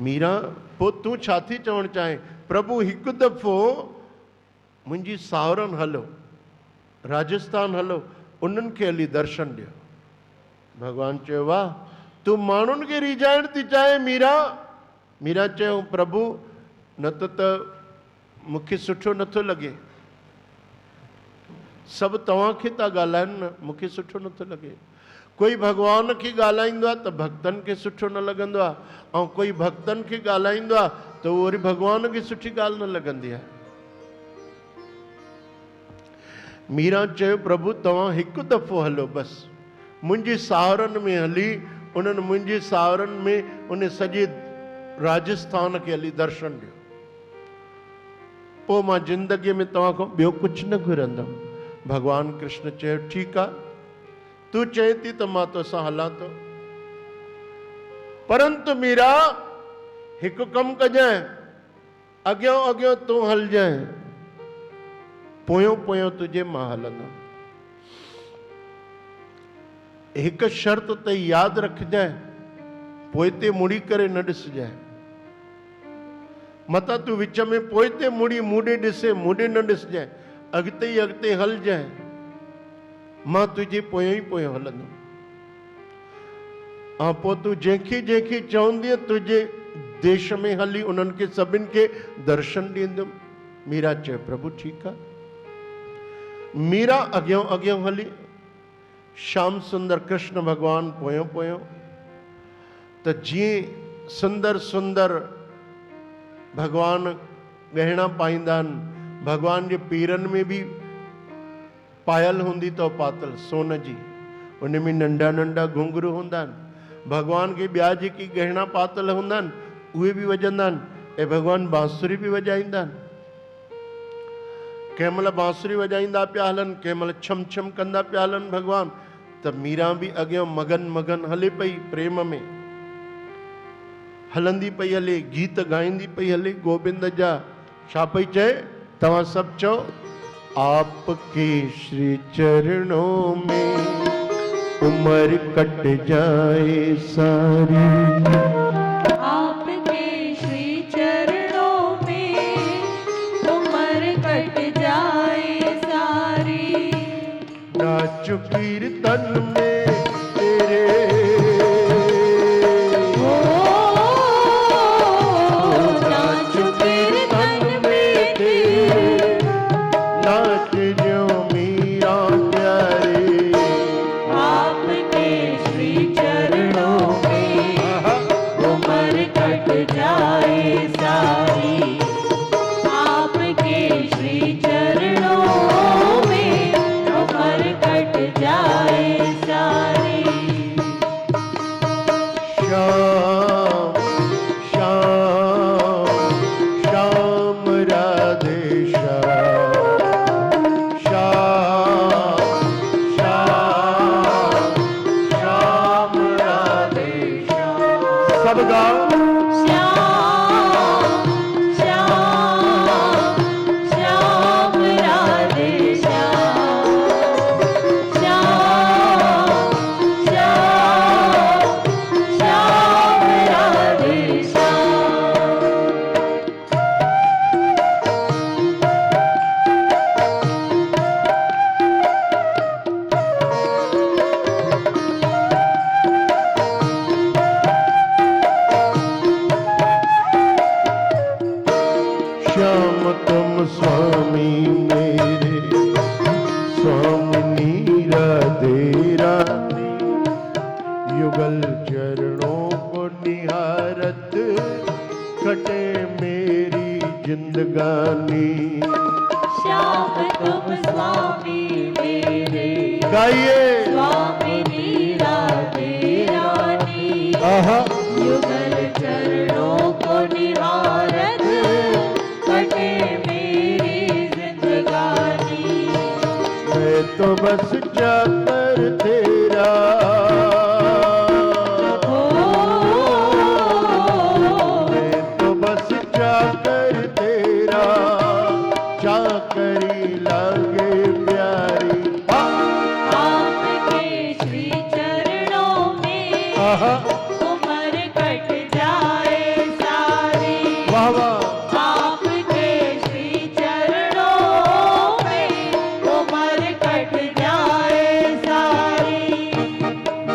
मीरा पो तू छा थी चवण चाहे? प्रभु हिकु दफ़ो मुंहिंजी सावरनि हलो, राजस्थान हलो, उन्हनि खे हली दर्शन ॾियो। भगवान चयो वाह, तू माण्हुनि खे रिझाइण थी चाहे मीरा? मीरा चयो प्रभु न त मूंखे सुठो नथो लॻे, सभु तव्हांखे था ॻाल्हाइनि न, मूंखे सुठो नथो लॻे। कोई भगवान खे ॻाल्हाईंदो आहे त भक्तनि खे सुठो न लॻंदो आहे, ऐं कोई भक्तनि खे ॻाल्हाईंदो आहे त उहो वरी भगवान खे सुठी ॻाल्हि न लॻंदी आहे। मीरा चयो प्रभु तव्हां हिकु दफ़ो हलो बसि, मुंहिंजी सावरनि में हली, उन्हनि मुंहिंजे सावरनि में उन सॼे राजस्थान खे हली दर्शन ॾियो, पोइ मां ज़िंदगीअ में तव्हां खां ॿियो कुझु न घुरंदुमि। भगवान कृष्ण चयो ठीकु आहे, तू चए थी त मां तोसां हलां थो, परंतु मीरा हिकु कमु कजांइ, अॻियां अॻियां तूं हलजांइ, पोयों पोयों तुंहिंजे मां हलंदुमि। हिकु शर्त ते यादि रखजांइ, पोइ ते मुड़ी करे न ॾिसजांइ, मता तूं विच में पोइ ते मुड़ी मूंॾे ॾिसे, मूंॾे न ॾिसजांइ, अॻिते ई अॻिते हलजांइ, मां तुंहिंजे पोयों ई पोयों हलंदुमि। ऐं पोइ तूं जंहिंखे जंहिंखे चवंदीअ तुंहिंजे देश में हली उन्हनि खे सभिनि खे दर्शन ॾींदुमि। मीरा चयो प्रभु ठीकु आहे। मीरा अॻियां अॻियां हली, श्याम सुंदर कृष्ण भगवान पोयों पोयों, त जीअं सुंदर सुंदर भगवान गहना पाईंदा आहिनि, भगवान जे पीरनि में बि पायल हूंदी अथव पातल सोन जी, उन में नंढा नंढा घुंघरू हूंदा आहिनि, भगवान खे ॿिया जेकी गहना पातल हूंदा आहिनि उहे बि वॼंदा आहिनि, ऐं भगवान बांसुरी बि वॼाईंदा आहिनि। कंहिं महिल बांसुरी वॼाईंदा पिया हलनि, कंहिं महिल छम छम कंदा पिया हलनि भगवान। त मीरा बि अॻियां मगन मगन हले पई, प्रेम में हलंदी पई हले, गीत गाईंदी पई हले गोबिंद जा। छा पई चए? तव्हां सभु चओ, आपके श्री चरणों में उम्र कट जाए सारी, आपके श्री चरणों में उम्र कट जाए सारी, नाचो कीर्तन में तेरे, नाचो कीर्तन में तेरे, नाच जो मीरा प्यारे, आपके श्री चरणों में उम्र कट जाए सारी, आपके श्री चरणों में उम्र कट जाए सारी। श्याम श्याम श्याम राधे श्याम, श्याम श्याम श्याम राधे श्याम। सब गाओ, श्याम श्याम श्याम राधे श्याम, श्याम श्याम श्याम राधे श्याम। श्याम तुम स्वामी मेरे, स्वामिनी राधे रानी, युगल चरणों को निहारत कटे मेरी जिंदगानी। श्याम तुम स्वामी मेरे, गाइए स्वामिनी राधे रानी, आहा, युगल चरणों को निहारत कटे मेरी जिंदगानी। मैं तो बस चाकर तेरा, मैं तो बस चाकर तेरा, चाकरी लागे प्यारी। आपके श्री चरणों में आहा, उम्र वाह वाह। आपके श्री चरणों में उम्र कट जाए सारी।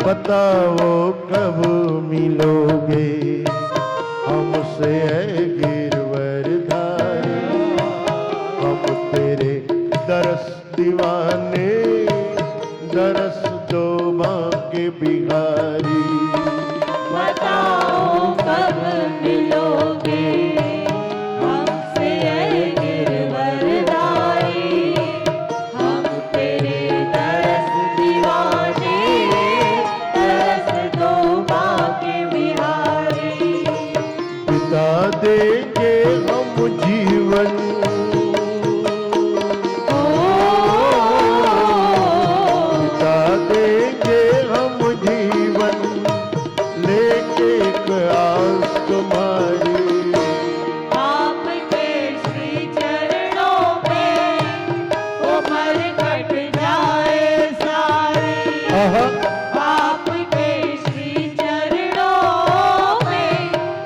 बताओ कब मिलोगे हमसे है गिरवरधारी, हम तेरे दरस दीवाने, दरस दो बांके बिहारी। बताओ कब मिलोगे हमसे है गिरवरधारी, हम तेरे दरस दीवाने, दरस दो बांके बिहारी। बिता देंगे हम जीवन, बिता देंगे हम जीवन, लेके एक आस तुम्हारी। आपके श्री चरणों में उम्र कट जाए सारी। आहा, आपके श्री चरणों में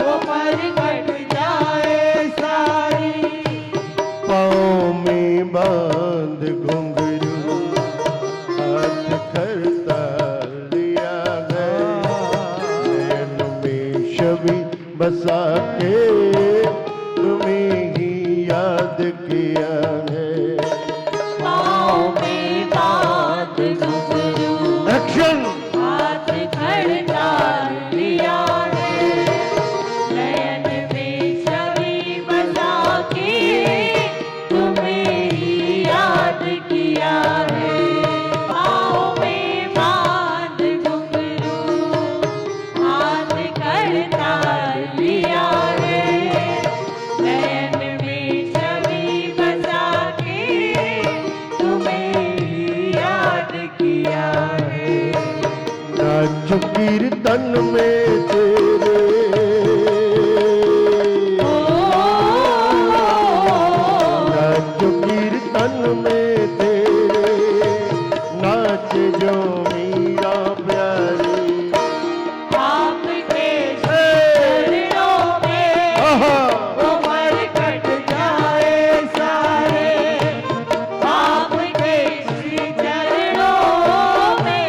उम्र कट जाए सारी। पाँव में बांध घुंघरू, हाथ करता लिया है, नैन में छवि बसा के तुम्हें ही याद किया है। पाँव में बांध घुंघरू, एक्शन। हाथ खड़ता लिया है, नयन में छवि बसा के तुम्हें ही याद किया है। पाँव में बांध घुंघरू, हाथ खड़ता लिया है, नयन में छवि बसा के तुम्हें ही याद किया है। नाच कीर्तन में तेरे, नाच कीर्तन में तेरे, नाच जो मीरा प्यारी। आपके चरणों में आहा, उम्र कट जाए सारे। आपके श्री चरणों में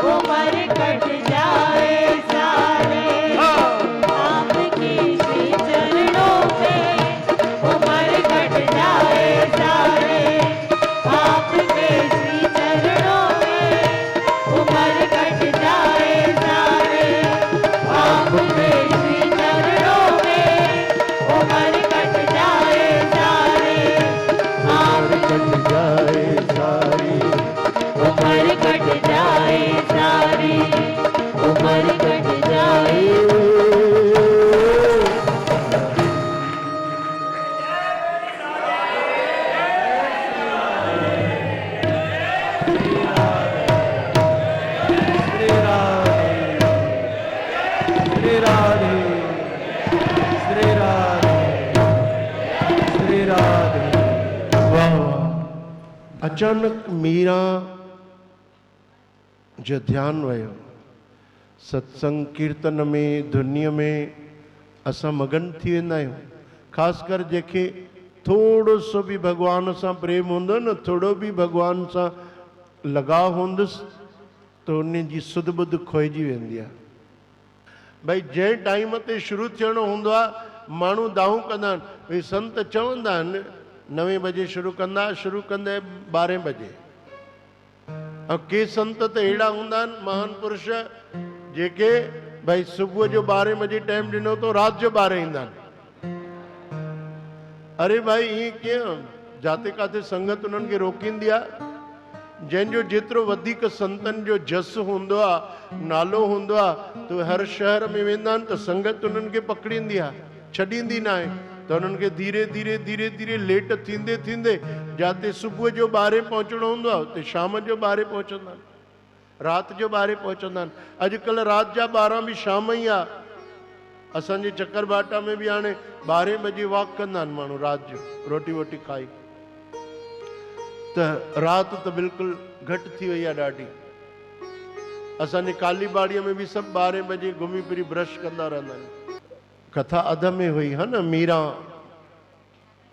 उम्र कट जाए सारे। आपके श्री चरणों में उम्र कट जाए सारे। आपके श्री चरणों में उम्र कट जाए सारे। आपके श्री चरणों में उम्र कट जाए सारे। उम्र कट जाए सारी, उम्र कट जाए सारी। उम्र कट जाए। श्री राधे, श्री राधे, श्री राधे, श्री राधे। वाह वाह। अचानक मीरा जो ध्यान वयो, सत्संग कीर्तन में धुनीअ में असां मगन थी वेंदा आहियूं। ख़ासि कर जेके थोरो सो बि भॻवान सां प्रेम हूंदो न, थोरो बि भॻवान सां लगाव हूंदुसि, त उन जी सुध बुध खोइजी वेंदी आहे। भई जंहिं टाइम ते शुरू थियणो हूंदो आहे, माण्हू दाहूं कंदा आहिनि। भई संत चवंदा आहिनि 9 बजे शुरू कंदा, शुरू कंदे 12 बजे। ऐं के संत त अहिड़ा हूंदा आहिनि, महान पुरुष, जेके भई सुबुह जो 12 बजे टाइम ॾिनो तो राति जो 12 ईंदा आहिनि। अरे भाई ईअं कीअं? जाते काथे संगत उन्हनि खे रोकींदी आहे। जंहिंजो जेतिरो वधीक संतनि जो जस हूंदो आहे, नालो हूंदो आहे, त हर शहर में वेंदा आहिनि त संगत उन्हनि खे पकड़ींदी आहे, छॾींदी न आहे। त उन्हनि खे धीरे धीरे धीरे धीरे लेट थींदे थींदे जाते सुबुह जो 12 पहुचणो हूंदो आहे, उते शाम जो 12 पहुचंदा आहिनि, राति जो 12 पहुचंदा आहिनि। अॼुकल्ह राति जा 12 बि शाम ई आहे। असांजे चकरबाटा में बि हाणे 12 बजे वॉक कंदा आहिनि माण्हू राति जो, रोटी वोटी खाई। त राति त बिल्कुलु घटि थी वई आहे ॾाढी। असांजे काली बाड़ीअ में बि सभु 12 बजे घुमी फिरी ब्रश कंदा रहंदा आहिनि। कथा अध में हुई है न, मीरा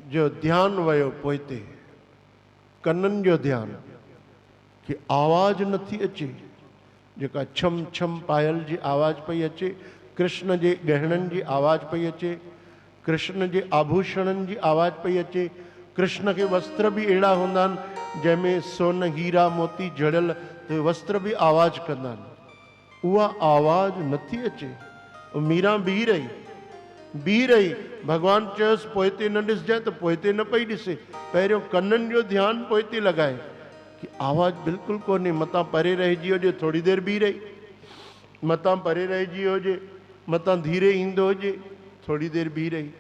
जो ध्यान वयो पोइते कननि जो ध्यान कि आवाज नथी अचे, जेका छम छम पायल जी आवाज पई अचे, कृष्ण जे गहणनि जी आवाज पई अचे, कृष्ण जे आभूषणनि जी आवाज पई अचे। कृष्ण के वस्त्र भी अहिड़ा हूंदा आहिनि जंहिंमें सोन हीरा मोती जड़ियल, तो वस्त्र भी आवाज कंदा आहिनि। उहा आवाज नथी अचे। मीरा बीह रही। भगवान चयोसि पोइते न ॾिसजांइ, त पोइते न पई ॾिसे। पहिरियों कननि जो ध्यानु पोइते लॻाए कि आवाज बिल्कुलु कोन्हे, मतां परे रहिजी हुजे, थोरी देरि बीह रही, मतां परे रहिजी हुजे, मतां धीरे ईंदो हुजे, थोरी देरि बीह रही।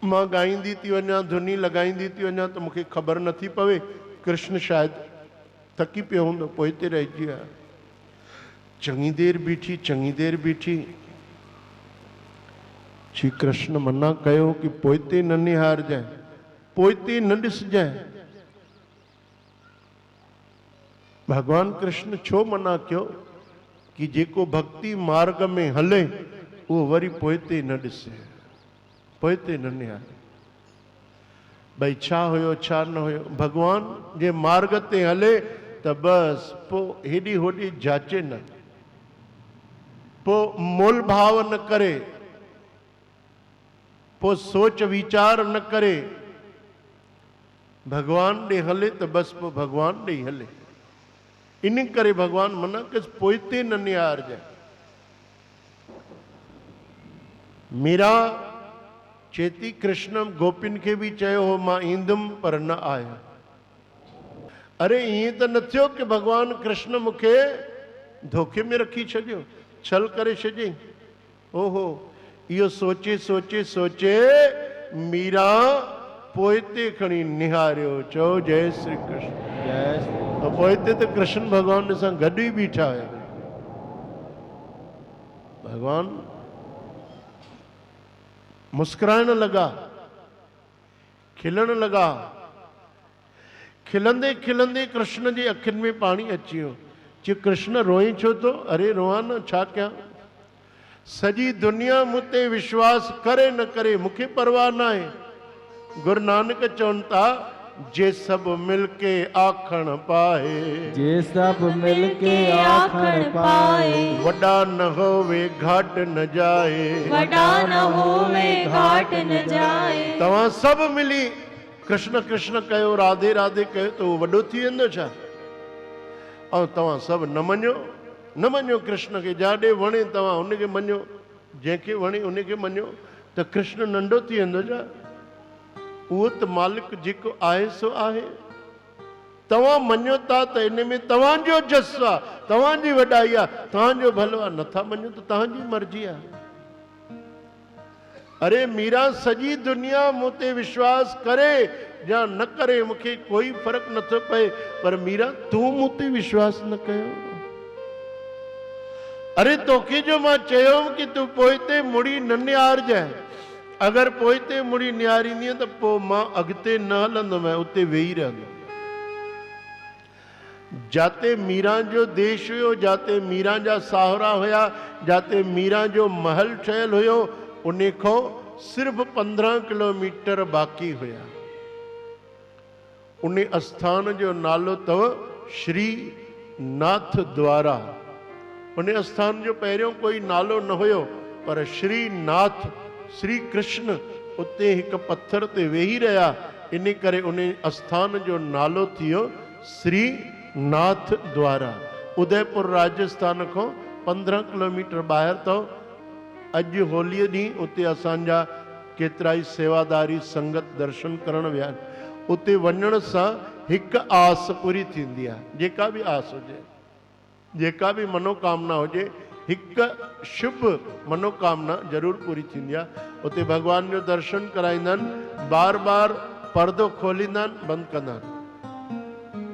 मां ॻाईंदी थी वञा, धुनी लॻाईंदी थी वञा, त मूंखे ख़बर नथी पवे, कृष्ण शायदि थकी पियो हूंदो, पोइते रहिजी विया। चङी देरि बीठी श्री कृष्ण मना कयो कि पोइते न निहारजांइ, पोइते न ॾिसजांइ। भगवान कृष्ण छो मना कयो कि जेको भक्ति मार्ग में हले उहो वरी पोइते न ॾिसे, पोइते न निहारे। भई छा हुयो छा न हुयो, भगवान जे मार्ग ते हले त बस पोइ हेॾी होॾी जाचे न, पोइ मोल भाव न करे, पोइ सोच वीचार न करे, भगवान ॾे हले त बस पोइ भगवान ॾे हले। इन करे भगवान मना कस पोइते न निहारजांइ। मीरा चेती कृष्ण गोपियुनि खे बि चयो हो मां ईंदुमि पर न आया। अरे ईअं त न थियो कि भगवान कृष्ण मूंखे धोखे में रखी छॾियो, छल करे छॾियईं। ओहो, इहो सोचे सोचे सोचे मीरा पोइते खणी निहारियो। चओ जय श्री कृष्ण। जय श्री और पोइते तो कृष्ण भगवान सां गॾु ई बीठा हुया। भगवान मुस्कुराइण लगा, खिलण लगा। खिलंदे खिलंदे कृष्ण जी अखियुनि में पाणी अची वियो। चयो कृष्ण रोई छो तो? अरे रोआ न, छा कयां? सॼी दुनिया मूं ते विश्वास करे न करे मूंखे परवाह न आहे। गुरु नानक चवनि था जे सब मिलके आखण पाए, जे सब मिलके आखण पाए, वॾा न होवे घाट न जाए, वॾा न होवे घाट न जाए। तव्हां सभु मिली कृष्ण कृष्ण कयो, राधे राधे कयो त उहो वॾो थी वेंदो छा? ऐं तव्हां सभु न मञो कृष्ण खे। जाॾे वणे तव्हां उनखे मञो, जंहिंखे वणे उनखे मञो, त कृष्ण नंढो थी वेंदो छा? उहो त मालिक जेको आहे सो आहे। तव्हां मञो था त इन में तव्हांजो जस आहे, तव्हांजी वॾाई आहे, तव्हांजो भलो आहे। नथा मञो त तव्हांजी मर्ज़ी आहे। अरे मीरा सॼी दुनिया मूं ते विश्वास करे या न करे मूंखे कोई फ़र्क़ु नथो पए, पर मीरा तूं मूं ते विश्वास न कयो। अरे तोखे जो मां चयोमि कि तूं पोइते मुड़ी न निहारजांइ। अगरि पोइते मुड़ी निहारींदीअ त पोइ मां अॻिते न हलंदुमि, उते वेही रहंदुमि। जाते मीरा जो देश हुयो, जाते मीरा जा साहुरा हुया, जाते मीरा जो महल ठहियल हुयो, उन खां सिर्फ़ 15 किलोमीटर बाक़ी हुया। उन आस्थान जो नालो अथव श्री नाथ द्वारा। उन आस्थान जो पहिरियों कोई नालो न हुयो, पर श्री नाथ श्री कृष्ण उते हिकु पत्थर ते वेही रहिया, इन करे उन आस्थान जो नालो थियो श्री नाथ द्वारा। उदयपुर राजस्थान खां 15 किलोमीटर ॿाहिरि अथव। अॼु होलीअ ॾींहुं उते असांजा केतिरा ई सेवादारी संगत दर्शन करण विया। उते वञण सां हिकु आस पूरी थींदी आहे। जेका बि आस हुजे, जेका बि मनोकामना हुजे, हिकु शुभ मनोकामना ज़रूरु पूरी थींदी आहे। उते भगवान जो दर्शन कराईंदा आहिनि, बार बार पर्दो खोलींदा आहिनि, बंदि कंदा आहिनि।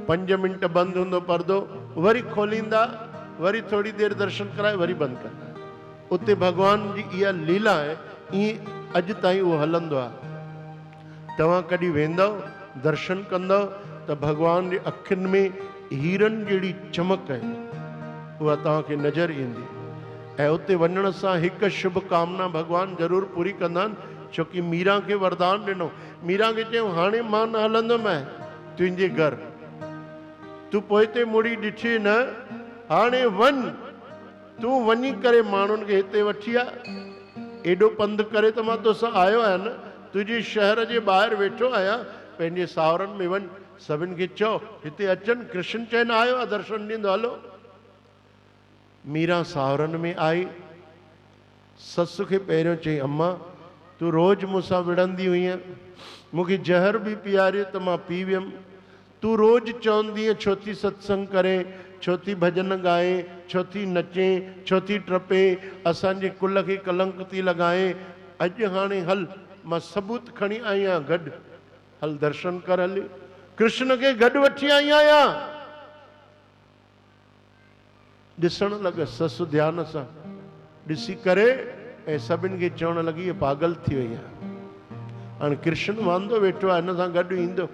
5 मिंट बंदि हूंदो पर्दो, वरी खोलींदा, वरी थोरी देरि दर्शन कराए, वरी बंदि कंदा। उते भगवान जी इहा लीला आहे। ईअं अॼु ताईं उहो हलंदो आहे। तव्हां कॾहिं वेंदव, दर्शन कंदव त भगवान जी अखियुनि में हीरनि जहिड़ी चमक आहे, उहा तव्हांखे नज़र ईंदी। ऐं उते वञण सां हिकु शुभ कामना भॻवान ज़रूरु पूरी कंदा आहिनि, छोकी मीरा खे वरदान ॾिनो। मीरा खे चयूं हाणे मां न हलंदुमि तुंहिंजे घर, तूं पोइ ते मुड़ी ॾिठी न, हाणे वञ, तूं वञी करे माण्हुनि खे हिते वठी आ। एॾो पंधु करे त मां तोसां आयो आहियां न, तुंहिंजे शहर जे ॿाहिरि वेठो आहियां, पंहिंजे सावरनि में वञ, सभिनि खे चओ हिते अचनि, कृष्ण चइनि आयो आहे, दर्शन ॾींदो, हलो। मीरा सावरनि में आई, ससु खे पहिरियों चई अम्मा तूं रोज़ मूंसां विढ़ंदी हुईं, मूंखे ज़हर बि पीआरे त मां पी वियमि, तूं रोज़ चवंदी छो थी सत्संग करे, छो थी भॼन ॻाए, छो थी नचे, छो थी टपे, असांजे कुल खे कलंक थी लॻाए। अॼु हाणे हल, मां सबूत खणी आई आहियां गॾु, हल दर्शन कर, हल कृष्ण खे गॾु वठी आई आहियां। ॾिसण लॻ ससु ध्यान सां ॾिसी करे ऐं सभिनि खे चवण लॻी इहा पागल थी वई आहे, हाणे कृष्ण वांदो वेठो आहे, हिन सां गॾु ईंदो।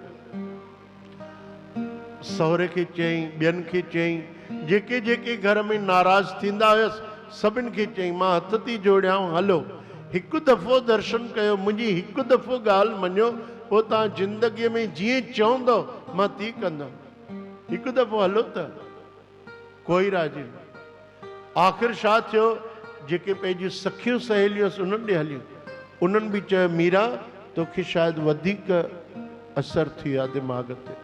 सहुरे खे चयईं, ॿियनि खे चयईं, जेके जेके घर में नाराज़ थींदा हुयसि सभिनि खे चयईं मां हथ थी जोड़ियां, हलो हिकु दफ़ो दर्शन कयो, मुंहिंजी हिकु दफ़ो ॻाल्हि मञो, पोइ तव्हां ज़िंदगीअ में जीअं चवंदव मां तीअं कंदुमि, हिकु दफ़ो हलो त। कोई राज़ी न। आख़िर छा थियो, जेके पंहिंजियूं सखियूं सहेलियूं उन्हनि ॾे हलियूं, उन्हनि बि चयो मीरा तोखे शायदि वधीक असरु थी आहे दिमाग़ ते।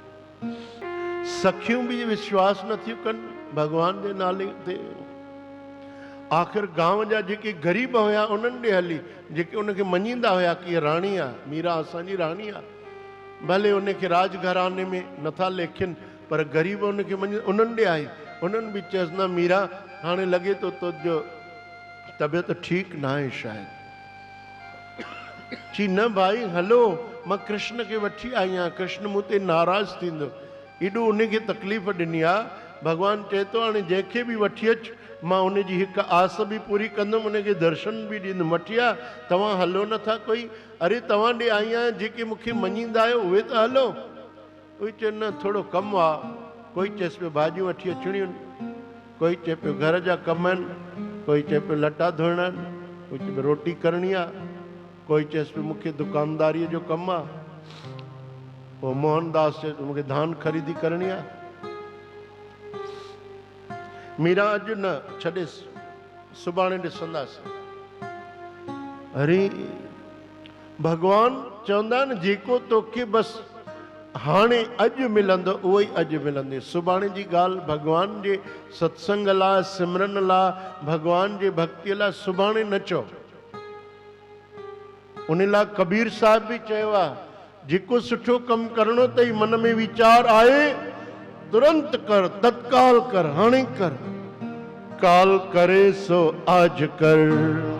सखियूं बि विश्वास नथियूं कनि भॻवान जे नाले ते। आख़िर गांव जा जेके ग़रीब हुया उन्हनि ॾे हली, जेके उनखे मञींदा हुया कि हीअ राणी आहे, मीरा असांजी राणी आहे, भले उनखे राजघराने में नथा लेखिन पर ग़रीब उनखे मञी, उन्हनि ॾे आई, उन्हनि बि चयसि न मीरा हाणे लॻे थो तुंहिंजो तबियत ठीकु न आहे शायदि। चई न भाई हलो, मां कृष्ण खे वठी आई आहियां, कृष्ण मूं ते नाराज़ थींदो, एॾो उनखे तकलीफ़ ॾिनी आहे। भॻवानु चए थो हाणे जंहिंखे बि वठी अच, मां उनजी हिकु आस बि पूरी कंदुमि, उनखे दर्शन बि ॾींदुमि। वठी आ, तव्हां हलो नथा कोई, अरे तव्हां ॾे आई आहियां, जेके मूंखे मञींदा आहियो उहे त हलो। कोई चए न थोरो कमु आहे, कोई चएसि पियो भाॼियूं वठी अचणियूं आहिनि, कोई चए पियो घर जा कम आहिनि, कोई चए पियो लटा धोइणा आहिनि, कोई चए पियो रोटी करणी आहे, कोई चएसि पियो मूंखे दुकानदारीअ जो कमु आहे, पोइ मोहनदास चए मूंखे धान ख़रीदी करणी आहे। मीरा अॼु न छॾेसि, सुभाणे ॾिसंदासीं। अरे भॻवान चवंदा आहिनि जेको तोखे बसि हाणे अॼु मिलंदो उहो ई अॼु मिलंदे, सुभाणे जी ॻाल्हि भॻवान जे सत्संग लाइ, सिमरन लाइ, भॻवान जे भक्तीअ लाइ सुभाणे न चओ। उन लाइ कबीर साहिब बि चयो आहे, जेको सुठो कमु करणो अथई मन में वीचार आहे तुरंत कर, तत्काल कर, हाणे कर। काल करे सो आज कर,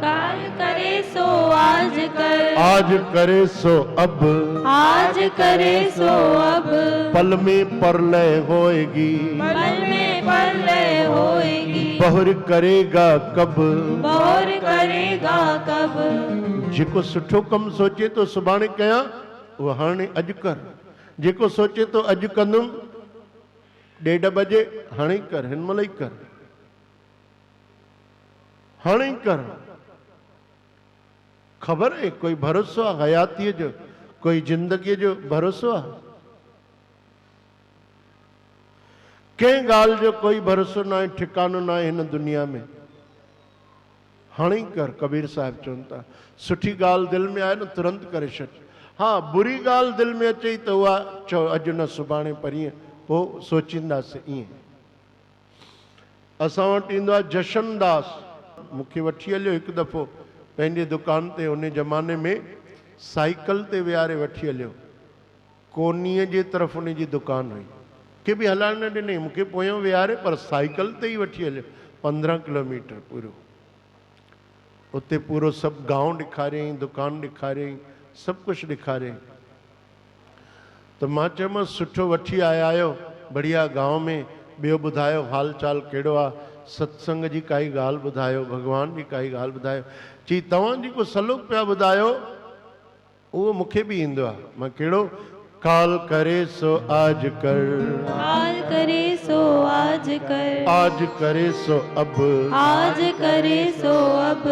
काल करे सो आज कर, आज करे सो अब, आज करे सो अब, पल में परलय होएगी, पल में परलय होएगी, बहुर करेगा कब, बहुर करेगा कब। जेको सुठो कमु सोचे तो सुभाणे कयां उहो हाणे अॼु कर, जेको सोचे तो अॼु कंदुमि 1:30 बजे, हाणे ई कर, हिन महिल ई कर, हाणे ई कर। ख़बर है कोई भरोसो आहे हयातीअ जो, कोई ज़िंदगीअ जो भरोसो आहे? कंहिं ॻाल्हि जो कोई भरोसो न आहे, ठिकानो न आहे हिन दुनिया में। हाणे ई कर, कबीर साहिब चवनि था। सुठी ॻाल्हि दिलि में आहे न तुरंत करे छॾ। हा बुरी ॻाल्हि दिलि में अचे त उहा चओ अॼु न सुभाणे परीहं, पोइ सोचींदासीं। ईअं असां वटि ईंदो आहे जशनदास, मूंखे वठी हलियो हिकु दफ़ो पंहिंजे दुकान ते, उन ज़माने में साइकिल ते विहारे वठी हलियो, कोनीअ जे तरफ़ उन जी दुकान हुई, के बि हलाइण न ॾिनई, मूंखे पोयों विहारे पर साइकिल ते ई वठी हलियो, 15 किलोमीटर पूरो। उते पूरो सभु गांव ॾेखारियईं, दुकान ॾेखारियईं, सभु कुझु ॾेखारियईं। त मां चयोमांसि सुठो वठी आया आहियो, बढ़िया गांव में, ॿियो ॿुधायो हाल चाल कहिड़ो आहे, सत्संग जी काई ॻाल्हि ॿुधायो, भॻवान जी काई ॻाल्हि ॿुधायो। चई तव्हां जेको सलूक पिया ॿुधायो उहो मूंखे बि ईंदो आहे। मां कहिड़ो? काल करे सो आज कर, काल करे सो आज कर, आज करे सो अब, आज करे सो अब,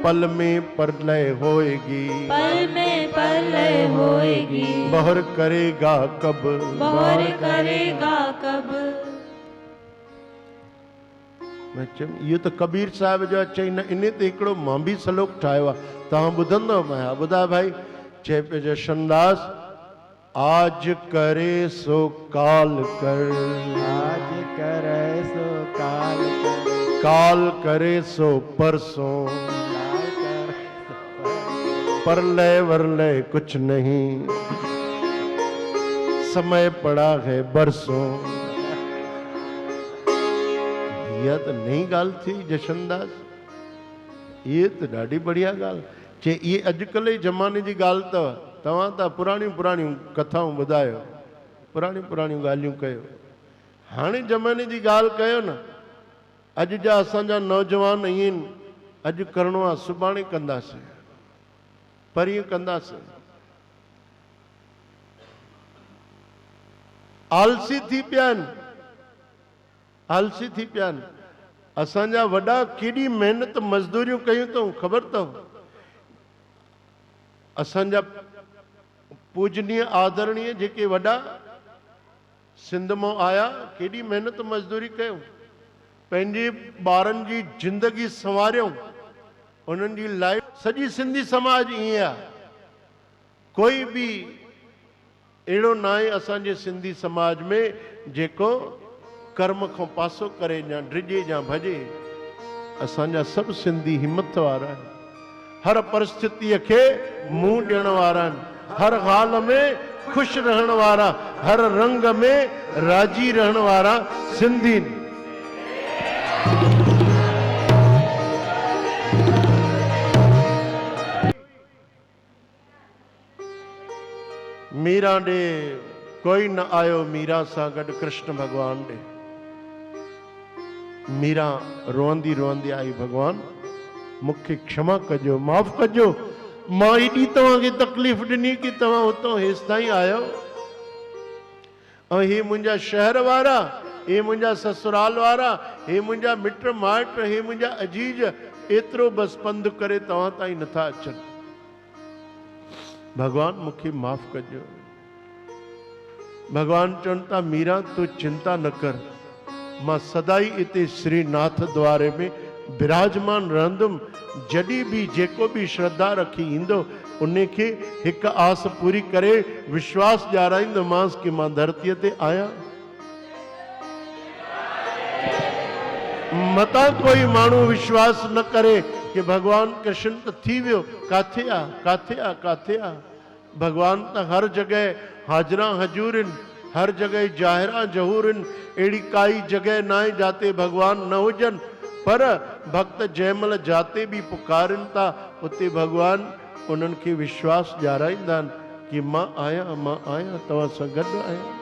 पल में प्रलय होएगी, पल में प्रलय होएगी, बहर करेगा कब, बहर करेगा कब। मैं चयमि इहो त कबीर साहिब जो चई न, इन ते हिकिड़ो मां बि सलोक ठाहियो आहे, तव्हां ॿुधंदव? मैं ॿुधा भाई। चए पियो जशनदास, आज करे सो काल कर, आज करे सो काल कर, काल करे सो परसों, काल कर सो प्रलय वरलय कुछ नहीं, समय पड़ा है बरसों। इहा त नई ॻाल्हि थी जशनदास, इहे त ॾाढी बढ़िया ॻाल्हि। चे इहे अॼुकल्ह जे ज़माने जी ॻाल्हि अथव, तव्हां त पुराणियूं पुराणियूं कथाऊं ॿुधायो, पुराणियूं पुराणियूं ॻाल्हियूं कयो, हाणे ज़माने जी ॻाल्हि कयो न। अॼु जा असांजा नौजवान ईअं आहिनि, अॼु करिणो आहे सुभाणे कंदासीं, परीहं कंदासीं, आलसी थी पिया आहिनि, आलसी थी पिया आहिनि। असांजा वॾा केॾी महिनत मज़दूरियूं कयूं अथऊं, ख़बर अथव? असांजा पूजनीय आदरणीय जेके वॾा सिंध मां आया, केॾी महिनत मज़दूरी कयूं, पंहिंजे ॿारनि जी ज़िंदगी संवारियूं, उन्हनि जी लाइफ। सॼी सिंधी समाज ईअं आहे, कोई बि अहिड़ो न आहे असांजे सिंधी समाज में जेको कर्म खां पासो करे या ड्रिजे या भॼे। असांजा सभु सिंधी हिमत वारा आहिनि, हर परिस्थितीअ खे मुंहुं ॾियण वारा आहिनि, हर हाल में ख़ुशि रहण वारा, हर रंग में राजी रहण वारा सिंधी आहिनि। मीरा ॾे कोई न आयो, मीरा सां गॾु कृष्ण भॻवान ॾे। मीरा रोअंदी रोअंदी आई, भॻवान मूंखे क्षमा कजो, माफ़ कजो, मां एॾी तव्हांखे तकलीफ़ ॾिनी कि तव्हां हुतां हेसि ताईं आयो। ऐं हे मुंहिंजा शहर वारा, हे मुंहिंजा ससुराल वारा, हे मुंहिंजा मिट माइट, हे मुंहिंजा अजीज, एतिरो बसि पंधु करे तव्हां ताईं नथा अचनि। भॻवान मूंखे माफ़ कजो। भॻवान चवनि था, मीरा तूं चिंता न कर, मां सदाई हिते श्रीनाथ द्वारे में विराजमान रहंदुमि। जॾहिं बि जेको बि श्रद्धा रखी ईंदो, उन खे हिकु आस पूरी करे विश्वास ॾियाराईंदोमांसि कि मां धरतीअ ते आहियां। मता कोई माण्हू विश्वास न करे कि भॻवान कृष्ण त थी वियो, काथे आहे, काथे आहे, काथे आहे। भॻवान त हर जॻह हाज़िरा हजूर आहिनि, हर जॻह ज़ाहिरा ज़हूर आहिनि। अहिड़ी काई जॻह न आहे जाते भॻवान न हुजनि, पर भक्त जंहिंमहिल जाते बि पुकारनि था, उते भॻवान उन्हनि खे विश्वास ॾियाराईंदा आहिनि कि मां आहियां, मां आहियां, तव्हां सां गॾु आहियां।